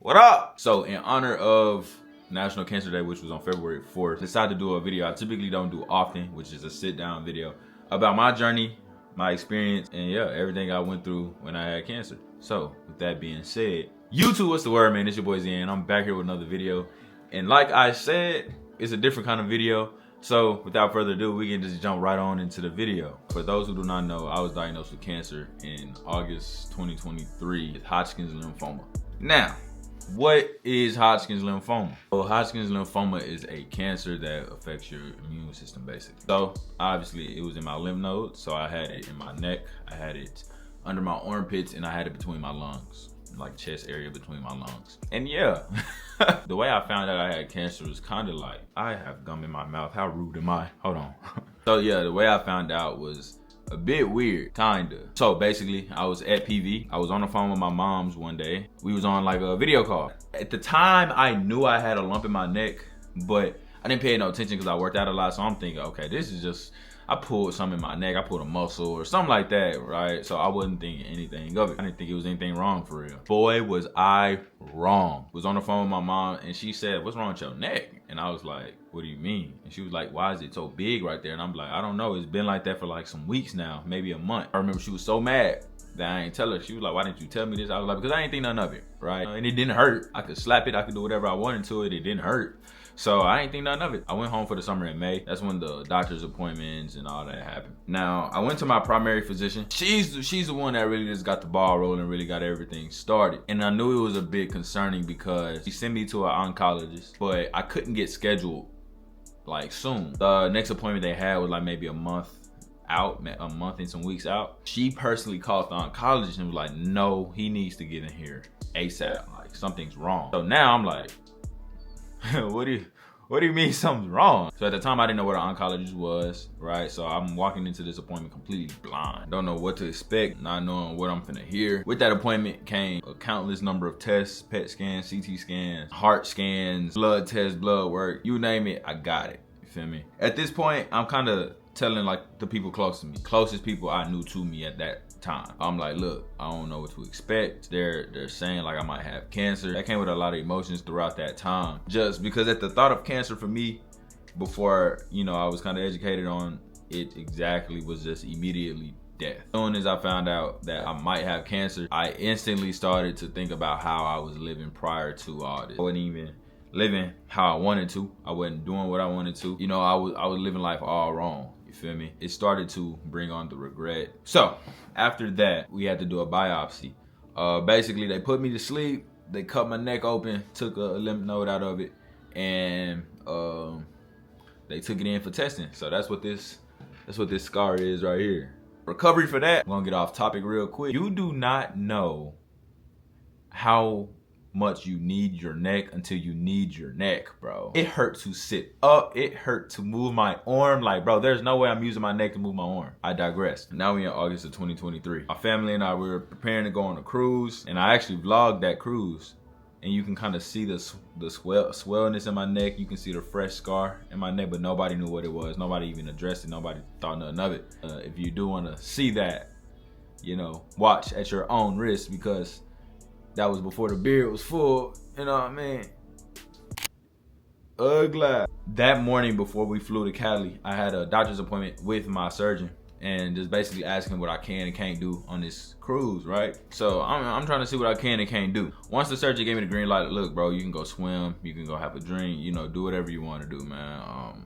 What up? So in honor of National Cancer Day, which was on February 4th, decided to do a video I typically don't do often, which is a sit down video about my journey, my experience, and yeah, everything I went through when I had cancer. So with that being said, YouTube, what's the word, man? It's your boy Zen. I'm back here with another video. And like I said, it's a different kind of video. So without further ado, we can just jump right on into the video. For those who do not know, I was diagnosed with cancer in August 2023 with Hodgkin's lymphoma. Now, what is Hodgkin's lymphoma? Well, Hodgkin's lymphoma is a cancer that affects your immune system, basically. So obviously it was in my lymph nodes. So I had it in my neck, I had it under my armpits, and I had it between my lungs, like chest area between my lungs. And yeah, the way I found out I had cancer was kind of like, I have gum in my mouth. How rude am I? Hold on. So yeah, the way I found out was a bit weird, kinda. So basically, I was at PV. I was on the phone with my mom's one day. We was on like a video call. At the time, I knew I had a lump in my neck, but I didn't pay no attention because I worked out a lot. So I'm thinking, okay, this is just, I pulled something in my neck. I pulled a muscle or something like that, right? So I wasn't thinking anything of it. I didn't think it was anything wrong for real. Boy, was I wrong. Was on the phone with my mom and she said, "What's wrong with your neck?" And I was like, "What do you mean?" And she was like, "Why is it so big right there?" And I'm like, "I don't know. It's been like that for like some weeks now, maybe a month." I remember she was so mad that I ain't tell her. She was like, "Why didn't you tell me this?" I was like, "Because I ain't think none of it, right? And it didn't hurt. I could slap it. I could do whatever I wanted to it. It didn't hurt. So I ain't think none of it." I went home for the summer in May. That's when the doctor's appointments and all that happened. Now, I went to my primary physician. She's the one that really just got the ball rolling, really got everything started. And I knew it was a bit concerning because she sent me to an oncologist, but I couldn't get scheduled like soon. The next appointment they had was like maybe a month out, a month and some weeks out. She personally called the oncologist and was like, "No, he needs to get in here ASAP. Like something's wrong." So now I'm like, what do you mean something's wrong? So at the time I didn't know what an oncologist was, right? So I'm walking into this appointment completely blind. Don't know what to expect, not knowing what I'm finna hear. With that appointment came a countless number of tests, PET scans, CT scans, heart scans, blood tests, blood work, you name it, I got it, you feel me? At this point, I'm kind of telling like the people close to me, closest people I knew to me at that time. I'm like, "Look, I don't know what to expect." They're saying like I might have cancer. That came with a lot of emotions throughout that time, just because at the thought of cancer for me, before I was kind of educated on it exactly, was just immediately death. As soon as I found out that I might have cancer, I instantly started to think about how I was living prior to all this. I wasn't even living how I wanted to. I wasn't doing what I wanted to. I was living life all wrong. You feel me? It started to bring on the regret. So after that, we had to do a biopsy. Basically, they put me to sleep. They cut my neck open, took a lymph node out of it, and they took it in for testing. So that's what this scar is right here. Recovery for that. I'm gonna get off topic real quick. You do not know how much you need your neck until you need your neck, bro. It hurt to sit up. It hurt to move my arm. Like, bro, there's no way I'm using my neck to move my arm. I digress. Now we in August of 2023. My family and I were preparing to go on a cruise, and I actually vlogged that cruise. And you can kind of see the swellness in my neck. You can see the fresh scar in my neck, but nobody knew what it was. Nobody even addressed it. Nobody thought nothing of it. If you do want to see that, watch at your own risk, because that was before the beard was full, you know what I mean? Ugly. That morning before we flew to Cali, I had a doctor's appointment with my surgeon and just basically asking what I can and can't do on this cruise, right? So I'm trying to see what I can and can't do. Once the surgeon gave me the green light, "Look, bro, you can go swim, you can go have a drink, do whatever you want to do, man.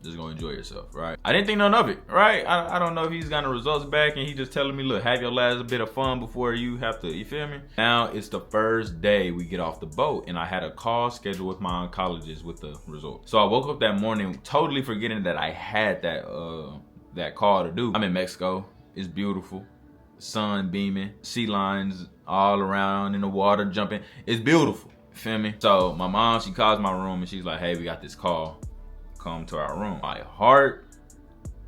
Just go enjoy yourself," right? I didn't think none of it, right? I don't know if he's got the results back and he just telling me, "Look, have your last bit of fun before you have to," you feel me? Now it's the first day we get off the boat and I had a call scheduled with my oncologist with the results. So I woke up that morning totally forgetting that I had that call to do. I'm in Mexico. It's beautiful. Sun beaming, sea lions all around in the water jumping. It's beautiful, you feel me? So my mom, she calls my room and she's like, "Hey, we got this call. Come to our room." My heart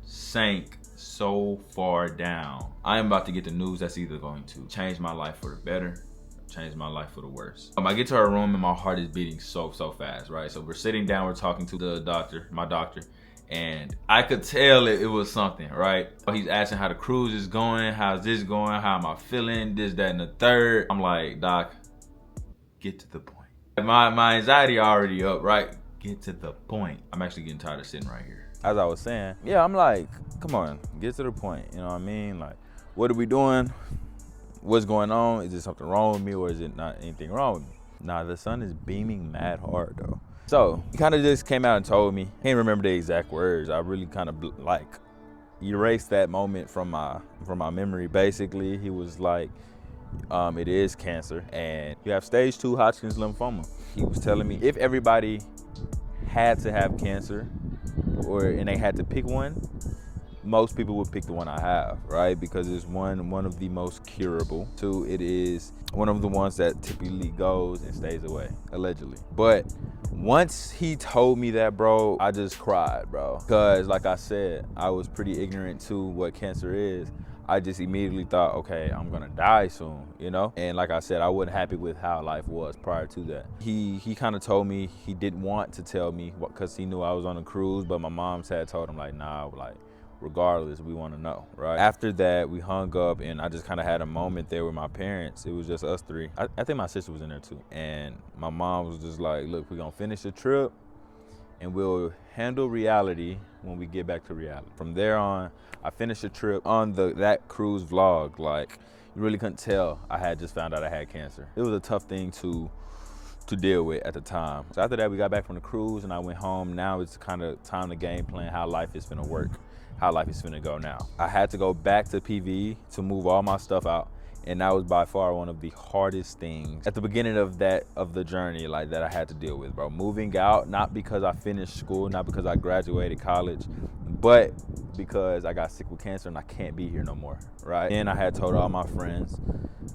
sank so far down. I am about to get the news that's either going to change my life for the better, change my life for the worse. I get to our room and my heart is beating so fast, right? So we're sitting down, we're talking to the doctor, my doctor, and I could tell it was something, right? He's asking how the cruise is going, how's this going, how am I feeling, this, that, and the third. I'm like, "Doc, Get to the point. My anxiety already up, right? Get to the point. I'm actually getting tired of sitting right here. As I was saying, yeah, I'm like, come on, get to the point. You know what I mean? Like, what are we doing? What's going on? Is there something wrong with me, or is it not anything wrong with me? Nah, the sun is beaming mad hard though. So he kind of just came out and told me. Can't remember the exact words. I really kind of like erased that moment from my memory. Basically, he was like, it is cancer, and you have stage 2 Hodgkin's lymphoma. He was telling me if everybody had to have cancer, and they had to pick one, most people would pick the one I have, right? Because it's one of the most curable. 2, it is one of the ones that typically goes and stays away, allegedly. But once he told me that, bro, I just cried, bro. Because like I said, I was pretty ignorant to what cancer is. I just immediately thought, okay, I'm gonna die soon, you know? And like I said, I wasn't happy with how life was prior to that. He kind of told me he didn't want to tell me because he knew I was on a cruise, but my mom had told him like, nah, like, regardless, we want to know, right? After that, we hung up, and I just kind of had a moment there with my parents. It was just us 3. I think my sister was in there too. And my mom was just like, look, we're gonna finish the trip, and we'll handle reality when we get back to reality. From there on, I finished the trip on that cruise vlog. Like, you really couldn't tell I had just found out I had cancer. It was a tough thing to deal with at the time. So after that, we got back from the cruise, and I went home. Now it's kind of time to game plan how life is gonna work, how life is gonna go now. I had to go back to PV to move all my stuff out. And that was by far one of the hardest things at the beginning of the journey, like, that I had to deal with, bro. Moving out, not because I finished school, not because I graduated college, but because I got sick with cancer and I can't be here no more, right? And I had told all my friends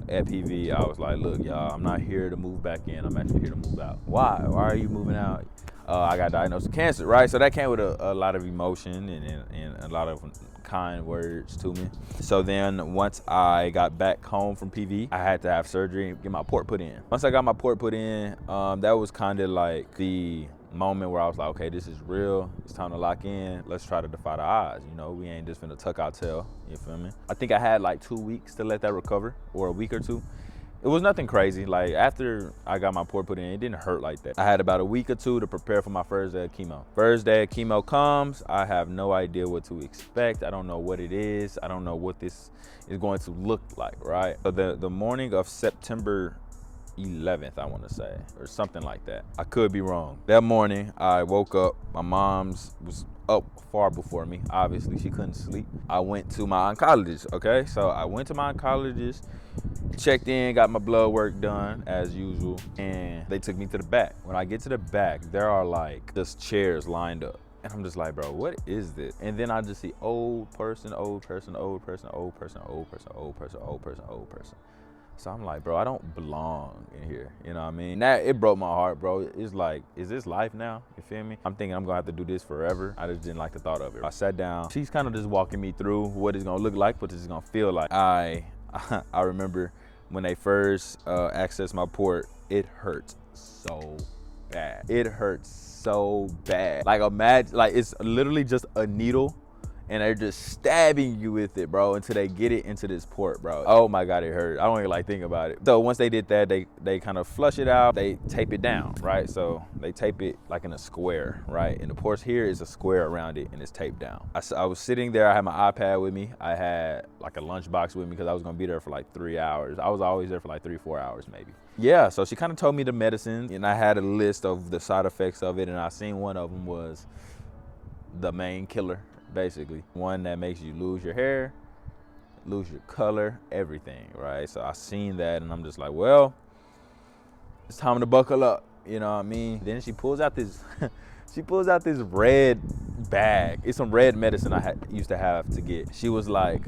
at PV, I was like, look, y'all, I'm not here to move back in. I'm actually here to move out. Why? Why are you moving out? I got diagnosed with cancer, right? So that came with a lot of emotion and a lot of kind words to me. So then once I got back home from PV, I had to have surgery, get my port put in. Once I got my port put in, that was kind of like the moment where I was like, okay, this is real. It's time to lock in. Let's try to defy the odds. You know, we ain't just finna tuck our tail. You feel me? I think I had like 2 weeks to let that recover, or a week or 2. It was nothing crazy. Like, after I got my port put in, it didn't hurt like that. I had about a week or 2 to prepare for my first day of chemo. First day of chemo comes, I have no idea what to expect. I don't know what it is. I don't know what this is going to look like, right? So the morning of September 11th, I want to say, or something like that. I could be wrong. That morning, I woke up. My mom's was up far before me. Obviously, she couldn't sleep. I went to my oncologist, okay? So I went to my oncologist, checked in, got my blood work done as usual, and they took me to the back. When I get to the back, there are like just chairs lined up. And I'm just like, bro, what is this? And then I just see old person, old person, old person, old person, old person, old person, old person, old person. So I'm like, bro, I don't belong in here. You know what I mean? That, it broke my heart, bro. It's like, is this life now? You feel me? I'm thinking I'm gonna have to do this forever. I just didn't like the thought of it. I sat down. She's kind of just walking me through what it's gonna look like, what it's gonna feel like. I remember when they first accessed my port, it hurt so bad. It hurts so bad. Like, imagine, like, it's literally just a needle, and they're just stabbing you with it, bro, until they get it into this port, bro. Oh my God, it hurt. I don't even like think about it. So once they did that, they kind of flush it out. They tape it down, right? So they tape it like in a square, right? And the port here is a square around it, and it's taped down. I was sitting there. I had my iPad with me. I had like a lunchbox with me because I was gonna be there for like 3 hours. I was always there for like 3-4 hours maybe. Yeah, so she kind of told me the medicine, and I had a list of the side effects of it, and I seen one of them was the main killer. Basically, one that makes you lose your hair, lose your color, everything, right? So I seen that, and I'm just like, well, it's time to buckle up, you know what I mean? Then she pulls out this red bag. It's some red medicine I used to have to get. She was like,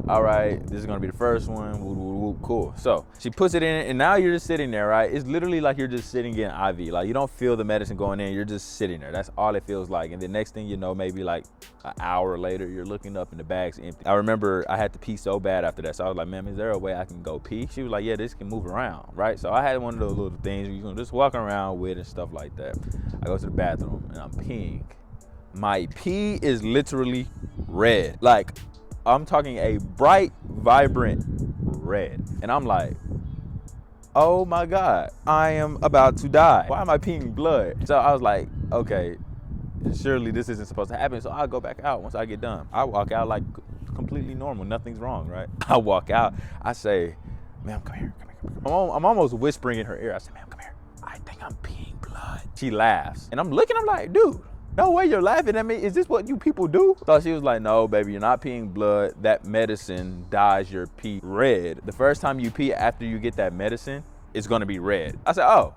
all right, this is gonna be the first one, woo, woo, woo, cool. So she puts it in, and now you're just sitting there, right? It's literally like you're just sitting in IV. Like, you don't feel the medicine going in, you're just sitting there. That's all it feels like. And the next thing you know, maybe like an hour later, you're looking up and the bag's empty. I remember I had to pee so bad after that. So I was like, ma'am, is there a way I can go pee? She was like, yeah, this can move around, right? So I had one of those little things you can just walk around with and stuff like that. I go to the bathroom and I'm peeing. My pee is literally red. Like, I'm talking a bright, vibrant red. And I'm like, oh my God, I am about to die. Why am I peeing blood? So I was like, okay, surely this isn't supposed to happen. So I'll go back out once I get done. I walk out like completely normal. Nothing's wrong, right? I walk out. I say, ma'am, come here, come here, come here. I'm almost whispering in her ear. I say, ma'am, come here. I think I'm peeing blood. She laughs. And I'm looking, I'm like, dude, no way you're laughing at me. Is this what you people do? So she was like, no, baby, you're not peeing blood. That medicine dyes your pee red. The first time you pee after you get that medicine, it's gonna be red. I said, oh.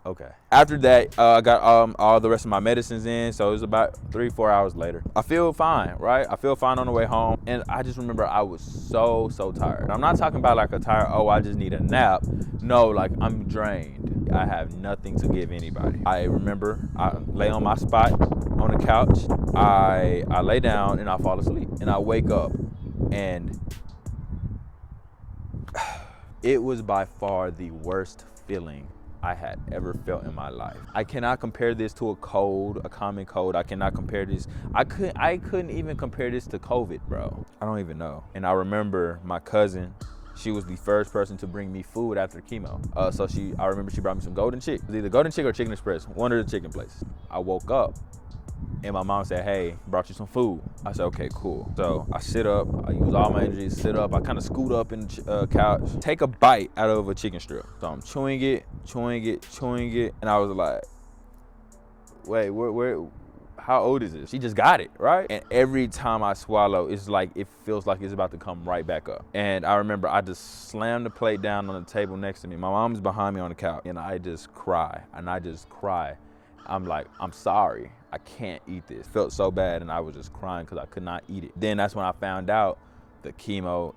Okay. After that, I got all the rest of my medicines in, so it was about 3-4 hours later. I feel fine, right? I feel fine on the way home, and I just remember I was so tired. I'm not talking about like a tired, oh, I just need a nap. No, like I'm drained. I have nothing to give anybody. I remember I lay on my spot on the couch. I lay down and I fall asleep, and I wake up, and it was by far the worst feeling I had ever felt in my life. I cannot compare this to a cold, a common cold. I cannot compare this. I couldn't even compare this to COVID, bro. I don't even know. And I remember my cousin, she was the first person to bring me food after chemo. I remember she brought me some Golden Chick. It was either Golden Chick or Chicken Express, one of the chicken places. I woke up and my mom said, hey, brought you some food. I said, okay, cool. So I sit up, I use all my energy to sit up. I kind of scoot up in the couch, take a bite out of a chicken strip. So I'm chewing it. And I was like, wait, where, how old is this? She just got it, right? And every time I swallow, it's like, it feels like it's about to come right back up. And I remember I just slammed the plate down on the table next to me. My mom's behind me on the couch, and I just cry, I'm like, I'm sorry, I can't eat this. Felt so bad, and I was just crying because I could not eat it. Then that's when I found out the chemo,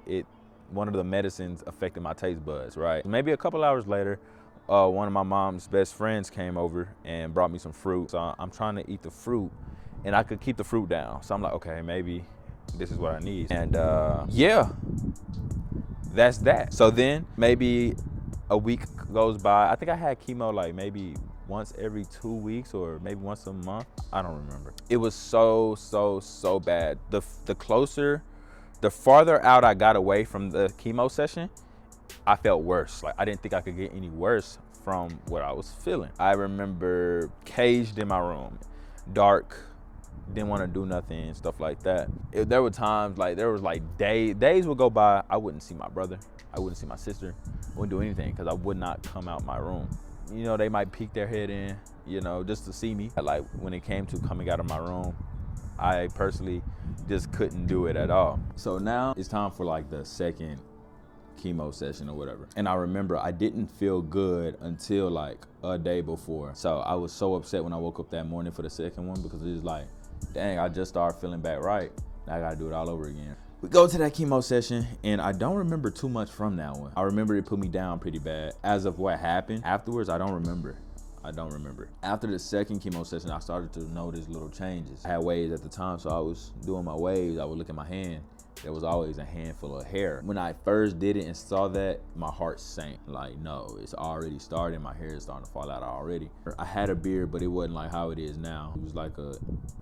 one of the medicines affected my taste buds, right? Maybe a couple hours later, one of my mom's best friends came over and brought me some fruit. So I'm trying to eat the fruit, and I could keep the fruit down. So I'm like, okay, maybe this is what I need. And yeah, that's that. So then maybe a week goes by. I think I had chemo like maybe once every 2 weeks or maybe once a month. I don't remember. It was so bad. The farther out I got away from the chemo session, I felt worse. Like I didn't think I could get any worse from what I was feeling. I remember caged in my room, dark, didn't want to do nothing, stuff like that. There were times, like there was like days would go by, I wouldn't see my brother, I wouldn't see my sister, I wouldn't do anything because I would not come out my room. You know, they might peek their head in, you know, just to see me. Like when it came to coming out of my room, I personally just couldn't do it at all. So now it's time for like the second chemo session or whatever. And I remember I didn't feel good until like a day before. So I was so upset when I woke up that morning for the second one because it was like, dang, I just started feeling back right. Now I gotta do it all over again. We go to that chemo session, and I don't remember too much from that one. I remember it put me down pretty bad. As of what happened afterwards, I don't remember. After the second chemo session, I started to notice little changes. I had waves at the time, so I was doing my waves. I would look at my hand. There was always a handful of hair. When I first did it and saw that, my heart sank. Like, no, it's already starting. My hair is starting to fall out already. I had a beard, but it wasn't like how it is now. It was like a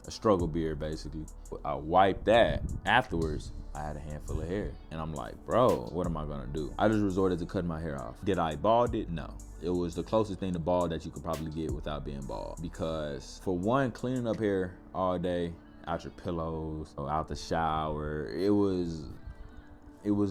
struggle beard, basically. I wiped that. Afterwards, I had a handful of hair. And I'm like, bro, what am I gonna do? I just resorted to cutting my hair off. Did I bald it? No. It was the closest thing to bald that you could probably get without being bald. Because for one, cleaning up hair all day, out your pillows, out the shower, it was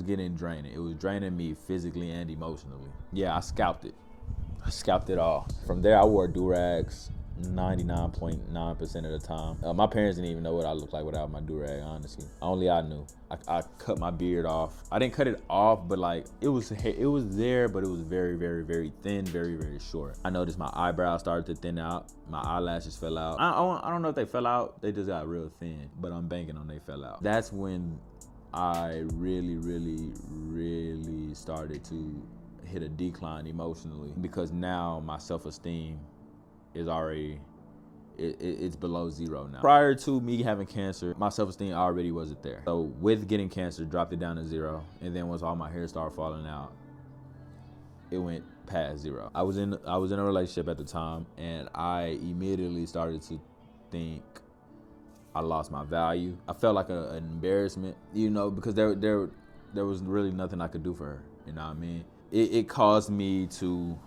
getting draining. It was draining me physically and emotionally. Yeah, I scalped it all. From there, I wore do-rags 99.9% of the time. My parents didn't even know what I looked like without my do-rag, honestly. Only I knew. I cut my beard off. I didn't cut it off, but like it was there, but it was very thin, very short. I noticed my eyebrows started to thin out. My eyelashes fell out. I don't know if they fell out. They just got real thin, but I'm banking on they fell out. That's when I really started to hit a decline emotionally, because now my self-esteem is already, it's below zero now. Prior to me having cancer, my self-esteem already wasn't there. So with getting cancer, dropped it down to zero. And then once all my hair started falling out, it went past zero. I was in a relationship at the time, and I immediately started to think I lost my value. I felt like an embarrassment, you know, because there was really nothing I could do for her, you know what I mean? it caused me to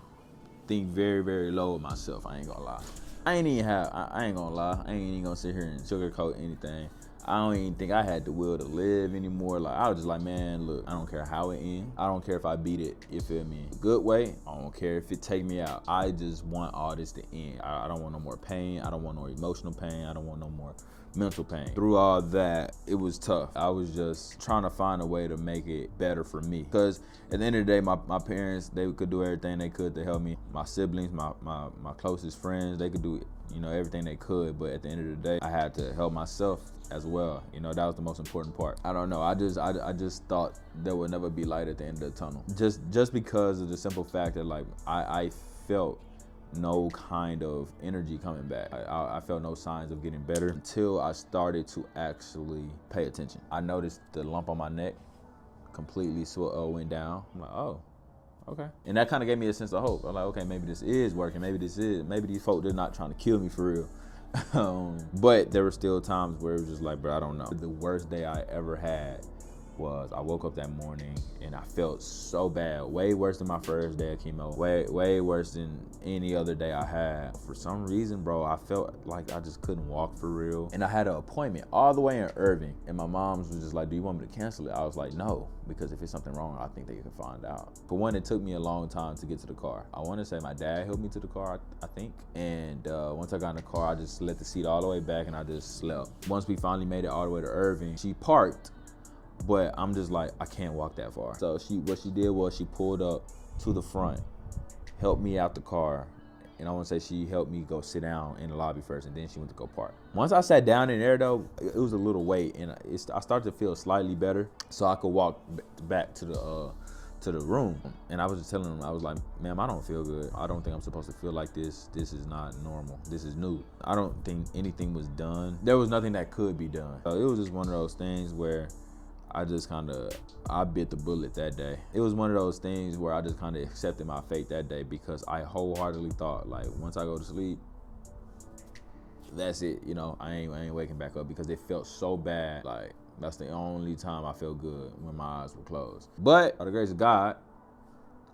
think very, very low of myself. I ain't gonna lie. I ain't gonna lie. I ain't even gonna sit here and sugarcoat anything. I don't even think I had the will to live anymore. Like, I was just like, man, look, I don't care how it ends. I don't care if I beat it, you feel me? Good way. I don't care if it take me out. I just want all this to end. I don't want no more pain. I don't want no emotional pain. I don't want no more mental pain. Through all that, it was tough. I was just trying to find a way to make it better for me. Because at the end of the day, my parents, they could do everything they could to help me. My siblings, my closest friends, they could do, everything they could. But at the end of the day, I had to help myself as well. That was the most important part. I don't know. I just thought there would never be light at the end of the tunnel. Just because of the simple fact that, like, I felt no kind of energy coming back. I felt no signs of getting better until I started to actually pay attention. I noticed the lump on my neck completely went down. I'm like, oh, okay. And that kind of gave me a sense of hope. I'm like, okay, maybe this is working. Maybe these folks, they're not trying to kill me for real. But there were still times where it was just like, bro, I don't know. The worst day I ever had was I woke up that morning and I felt so bad, way worse than my first day of chemo, way worse than any other day I had. For some reason, bro, I felt like I just couldn't walk for real. And I had an appointment all the way in Irving, and my mom's was just like, do you want me to cancel it? I was like, no, because if it's something wrong, I think they can find out. For one, it took me a long time to get to the car. I want to say my dad helped me to the car, I think. And once I got in the car, I just let the seat all the way back and I just slept. Once we finally made it all the way to Irving, she parked, but I'm just like, I can't walk that far. So what she did was she pulled up to the front, helped me out the car, and I want to say she helped me go sit down in the lobby first, and then she went to go park. Once I sat down in there though, it was a little wait, and I started to feel slightly better, so I could walk back to the room. And I was just telling them, I was like, ma'am, I don't feel good. I don't think I'm supposed to feel like this. This is not normal. This is new. I don't think anything was done. There was nothing that could be done. It was just one of those things where I bit the bullet that day. It was one of those things where I just kind of accepted my fate that day, because I wholeheartedly thought, like, once I go to sleep, that's it. I ain't waking back up, because it felt so bad. Like, that's the only time I felt good, when my eyes were closed. But by the grace of God,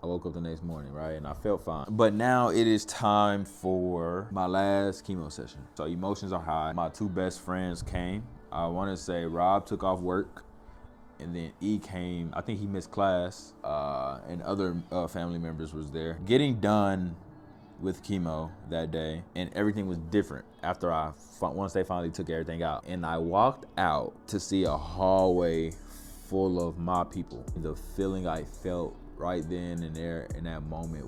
I woke up the next morning, right? And I felt fine. But now it is time for my last chemo session. So emotions are high. My two best friends came. I want to say Rob took off work, and then E came. I think he missed class, and other family members was there. Getting done with chemo that day, and everything was different after once they finally took everything out. And I walked out to see a hallway full of my people. The feeling I felt right then and there in that moment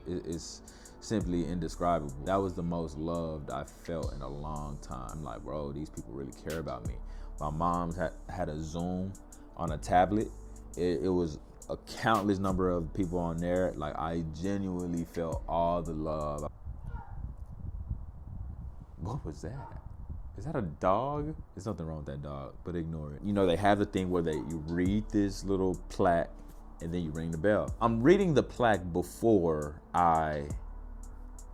it's simply indescribable. That was the most loved I felt in a long time. I'm like, bro, these people really care about me. My mom had a Zoom on a tablet. It was a countless number of people on there. Like, I genuinely felt all the love. What was that? Is that a dog? There's nothing wrong with that dog, but ignore it. They have the thing where you read this little plaque and then you ring the bell. I'm reading the plaque before I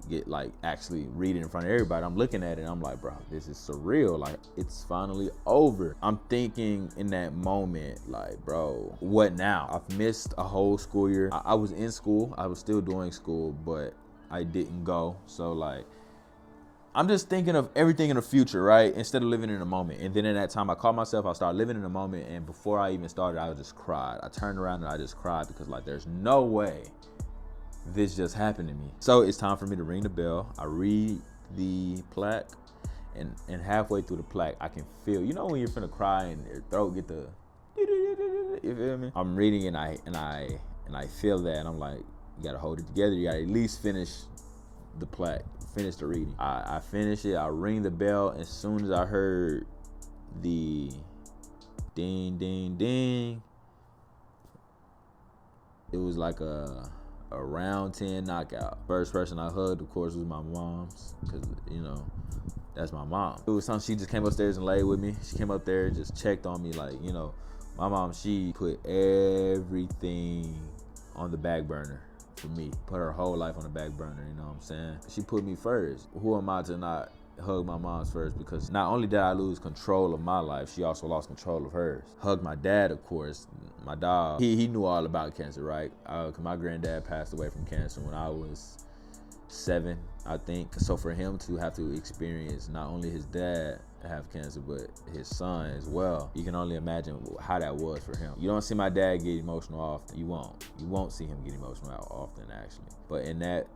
get actually read it in front of everybody. I'm looking at it and I'm like, bro, this is surreal. Like, it's finally over. I'm thinking in that moment, like, bro, what now? I've missed a whole school year. I was in school. I was still doing school, but I didn't go. So, like, I'm just thinking of everything in the future, right? Instead of living in the moment. And then in that time, I caught myself, I started living in the moment. And before I even started, I just cried. I turned around and I just cried, because, like, there's no way this just happened to me. So it's time for me to ring the bell. I read the plaque, and halfway through the plaque, I can feel, when you're finna cry and your throat get the, you feel me? I'm reading and I feel that, and I'm like, you gotta hold it together. You gotta at least finish the plaque, finish the reading. I finish it. I ring the bell. As soon as I heard the ding, ding, ding, it was like a round 10 knockout. First person I hugged, of course, was my mom's, because, that's my mom. It was something, she just came upstairs and laid with me. She came up there and just checked on me, like, my mom, she put everything on the back burner for me. Put her whole life on the back burner, you know what I'm saying? She put me first. Who am I to not hug my mom's first because not only did I lose control of my life, she also lost control of hers. Hug my dad, of course. My dog, he knew all about cancer, right? 'Cause my granddad passed away from cancer when I was 7, I think. So for him to have to experience not only his dad have cancer, but his son as well, you can only imagine how that was for him. You don't see my dad get emotional often. You won't see him get emotional often, actually. But in that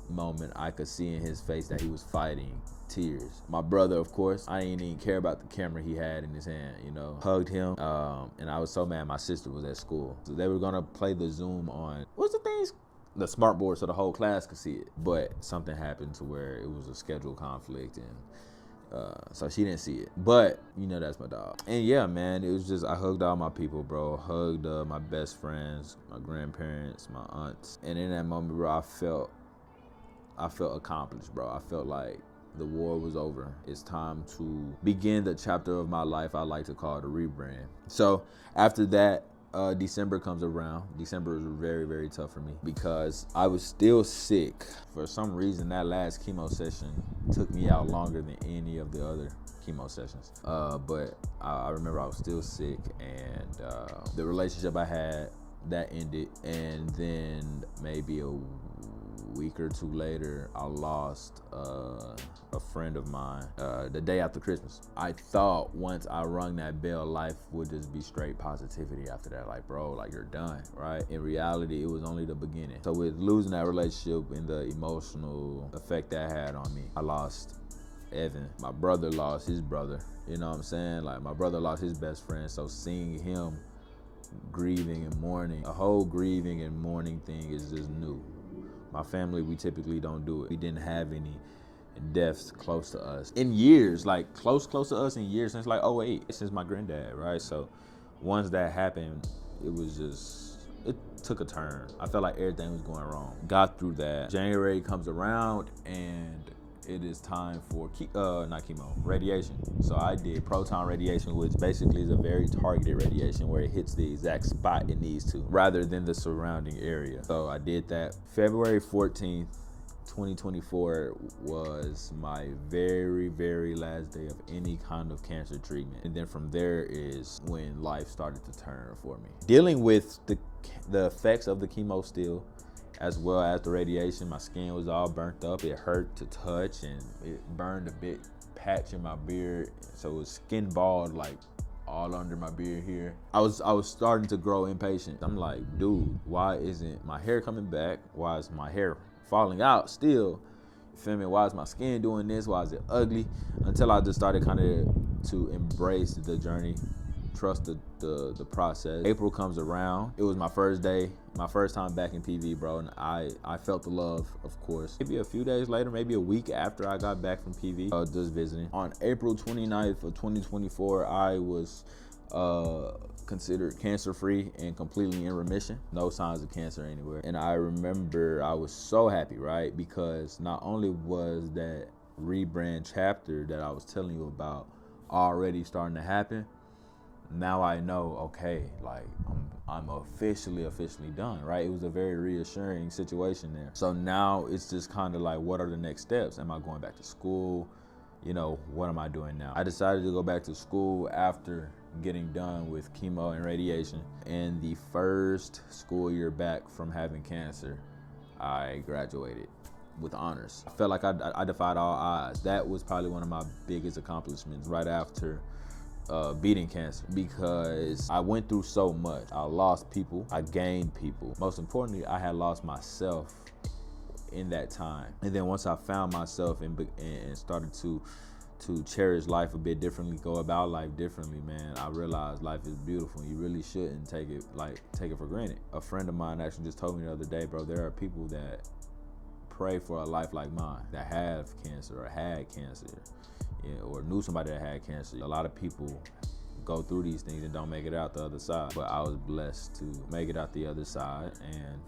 moment, I could see in his face that he was fighting tears. My brother, of course, I didn't even care about the camera he had in his hand, you know. Hugged him, and I was so mad my sister was at school. So they were gonna play the Zoom on, what's the things? The smart board so the whole class could see it. But something happened to where it was a schedule conflict, and so she didn't see it. But, you know, that's my dog. And yeah, man, it was just, I hugged all my people, bro. Hugged my best friends, my grandparents, my aunts. And in that moment, bro, I felt accomplished, bro. I felt like the war was over. It's time to begin the chapter of my life I like to call the rebrand. So after that, December comes around. December was very, very tough for me because I was still sick. For some reason, that last chemo session took me out longer than any of the other chemo sessions. But I remember I was still sick, and the relationship I had, that ended. And then maybe a week or two later, I lost a friend of mine the day after Christmas. I thought once I rung that bell, life would just be straight positivity after that. Like, bro, like, you're done, right? In reality, it was only the beginning. So with losing that relationship and the emotional effect that had on me, I lost Evan. My brother lost his brother. You know what I'm saying? Like, my brother lost his best friend. So seeing him grieving and mourning, a whole grieving and mourning thing is just new. My family, we typically don't do it. We didn't have any deaths close to us in years, like close to us in years, since like '08, since my granddad, right? So once that happened, it took a turn. I felt like everything was going wrong. Got through that. January comes around, and it is time for radiation. So I did proton radiation, which basically is a very targeted radiation where it hits the exact spot it needs to, rather than the surrounding area. So I did that. February 14th, 2024 was my very, very last day of any kind of cancer treatment. And then from there is when life started to turn for me. Dealing with the effects of the chemo still, as well as the radiation, my skin was all burnt up. It hurt to touch, and it burned a big patch in my beard. So it was skin bald, like all under my beard here. I was starting to grow impatient. I'm like, dude, why isn't my hair coming back? Why is my hair falling out still? You feel me? Why is my skin doing this? Why is it ugly? Until I just started kind of to embrace the journey, trust the process. April comes around. It was my first day, my first time back in PV, bro, and I felt the love, of course. Maybe a few days later, maybe a week after I got back from PV, just visiting. On April 29th of 2024, I was considered cancer-free and completely in remission. No signs of cancer anywhere. And I remember I was so happy, right? Because not only was that rebrand chapter that I was telling you about already starting to happen, now I know, okay, like I'm officially done, right? It was a very reassuring situation there. So now it's just kind of like, what are the next steps? Am I going back to school? You know, what am I doing now? I decided to go back to school after getting done with chemo and radiation. And the first school year back from having cancer, I graduated with honors. I felt like I defied all odds. That was probably one of my biggest accomplishments right after beating cancer, because I went through so much. I lost people, I gained people. Most importantly, I had lost myself in that time. And then once I found myself and started to cherish life a bit differently, go about life differently, man, I realized life is beautiful. You really shouldn't take it for granted. A friend of mine actually just told me the other day, bro, there are people that pray for a life like mine, that have cancer or had cancer, or knew somebody that had cancer. A lot of people go through these things and don't make it out the other side. But I was blessed to make it out the other side, and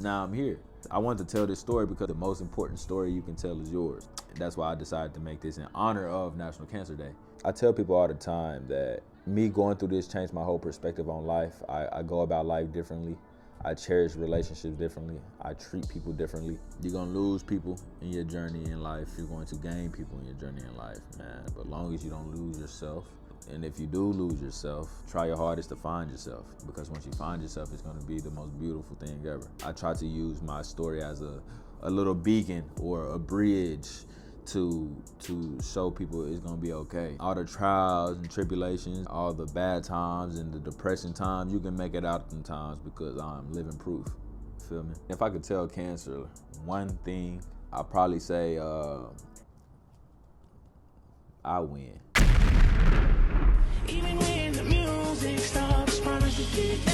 now I'm here. I wanted to tell this story because the most important story you can tell is yours. That's why I decided to make this in honor of National Cancer Day. I tell people all the time that me going through this changed my whole perspective on life. I go about life differently. I cherish relationships differently. I treat people differently. You're gonna lose people in your journey in life. You're going to gain people in your journey in life, man. But as long as you don't lose yourself, and if you do lose yourself, try your hardest to find yourself, because once you find yourself, it's gonna be the most beautiful thing ever. I try to use my story as a little beacon or a bridge to show people it's gonna be okay. All the trials and tribulations, all the bad times and the depression times, you can make it out them times because I'm living proof. Feel me? If I could tell cancer one thing, I'd probably say I win. Even when the music stops, promise to keep